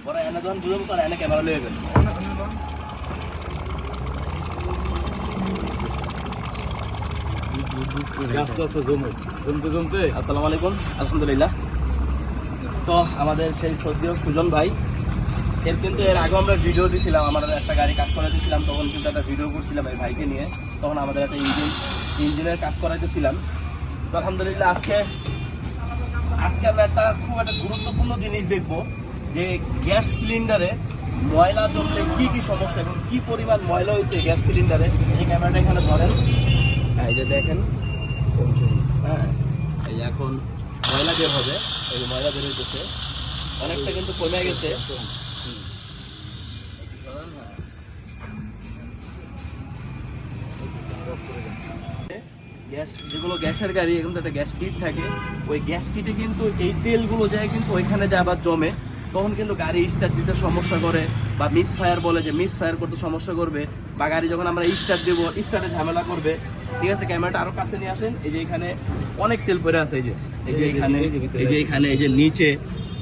পরে এনে যখন বুঝবো তখন এনে ক্যামেরা লয়ে গেল আসসালামু আলাইকুম। আলহামদুলিল্লাহ। তো আমাদের সেই সদ্য সুজন ভাই এর কিন্তু এর আগে আমরা ভিডিও দিয়েছিলাম, আমাদের একটা গাড়ি কাজ করাইতেছিলাম, তখন কিন্তু একটা ভিডিও করছিলাম এই ভাইকে নিয়ে। তখন আমাদের একটা ইঞ্জিনের কাজ করাইতেছিলাম। তো আলহামদুলিল্লাহ আজকে আমরা খুব একটা গুরুত্বপূর্ণ জিনিস দেখবো, যে গ্যাস সিলিন্ডারে ময়লা জমলে কি সমস্যা এবং কি পরিমাণ ময়লা হয়েছে গ্যাস সিলিন্ডারে। এই ক্যামেরাটা এখানে ধরেন, এই যে দেখেন, হ্যাঁ এই এখন ময়লা বের হবে, এই ময়লা বের হইতেছে, অনেকটা কিন্তু কমে গেছে। গ্যাস যেগুলো গ্যাসের গাড়ি, এখন তো একটা গ্যাস কিট থাকে, ওই গ্যাস কিটে কিন্তু এই তেলগুলো যায় কিন্তু ওইখানে যায় আবার জমে, তখন কিন্তু গাড়ি স্টার্ট দিতে সমস্যা করে, বা মিস ফায়ার বলে যে মিস ফায়ার করতে সমস্যা করবে, বা গাড়ি যখন আমরা স্টার্ট দেবো স্টার্টে ঝামেলা করবে। ঠিক আছে, ক্যামেরাটা আরো কাছে নিয়ে আসেন। এই যে এখানে অনেক তেল পড়ে আছে, এই যে এখানে, এই যে নিচে।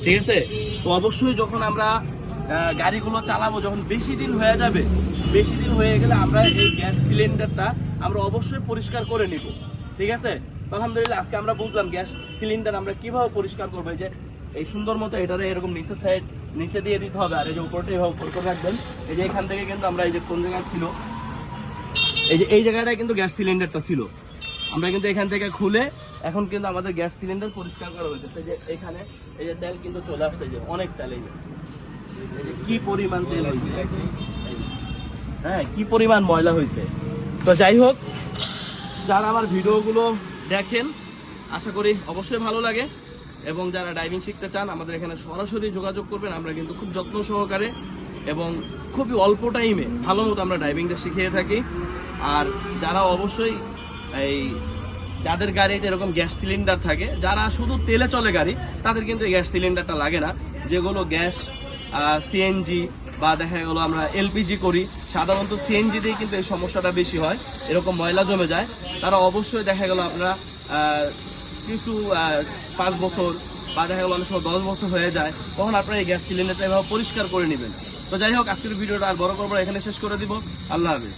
ঠিক আছে, তো অবশ্যই যখন আমরা গাড়িগুলো চালাবো, যখন বেশি দিন হয়ে যাবে, বেশি দিন হয়ে গেলে আমরা এই গ্যাস সিলিন্ডারটা আমরা অবশ্যই পরিষ্কার করে নিব। ঠিক আছে, আলহামদুলিল্লাহ আজকে আমরা বুঝলাম গ্যাস সিলিন্ডার আমরা কিভাবে পরিষ্কার করবো। যে এই সুন্দর মতো এটারে এরকম নিচে সাইড নিচে দিয়ে দিতে হবে, আর এই যে উপরটা এইভাবে উপর করে রাখবেন। এই যে এখান থেকে কিন্তু আমরা এই যে কোন জায়গায় ছিল, এই জায়গাটায় কিন্তু গ্যাস সিলিন্ডারটা ছিল, আমরা কিন্তু এখান থেকে খুলে এখন কিন্তু আমাদের গ্যাস সিলিন্ডার পরিষ্কার করা হয়েছে। যে এখানে এই যে তেল কিন্তু চলে আসছে, যে অনেক তেল, এই যে কি পরিমাণ তেল হয়েছে, হ্যাঁ কি পরিমাণ ময়লা হয়েছে। তো যাই হোক, যারা আমার ভিডিওগুলো দেখেন আশা করি অবশ্যই ভালো লাগে, এবং যারা ড্রাইভিং শিখতে চান আমাদের এখানে সরাসরি যোগাযোগ করবেন। আমরা কিন্তু খুব যত্ন সহকারে এবং খুবই অল্প টাইমে ভালো মতো আমরা ড্রাইভিংটা শিখিয়ে থাকি। আর যারা অবশ্যই এই যাদের গাড়িতে এরকম গ্যাস সিলিন্ডার থাকে, যারা শুধু তেলে চলে গাড়ি, তাদের কিন্তু এই গ্যাস সিলিন্ডারটা লাগে না। যেগুলো গ্যাস সিএনজি বা দেখা গেলো আমরা এলপিজি করি, সাধারণত সিএনজিতেই কিন্তু এই সমস্যাটা বেশি হয়, এরকম ময়লা জমে যায়। তারা অবশ্যই দেখা গেলো আপনারা কিছু 5 বছর বা দেখা গেলো অনেক সময় 10 বছর হয়ে যায়, তখন আপনারা এই গ্যাস সিলিন্ডারটা এভাবে পরিষ্কার করে নেবেন। তো যাই হোক, আজকের ভিডিওটা আর বড় করবো, এখানে শেষ করে দিব। আল্লাহ হাফেজ।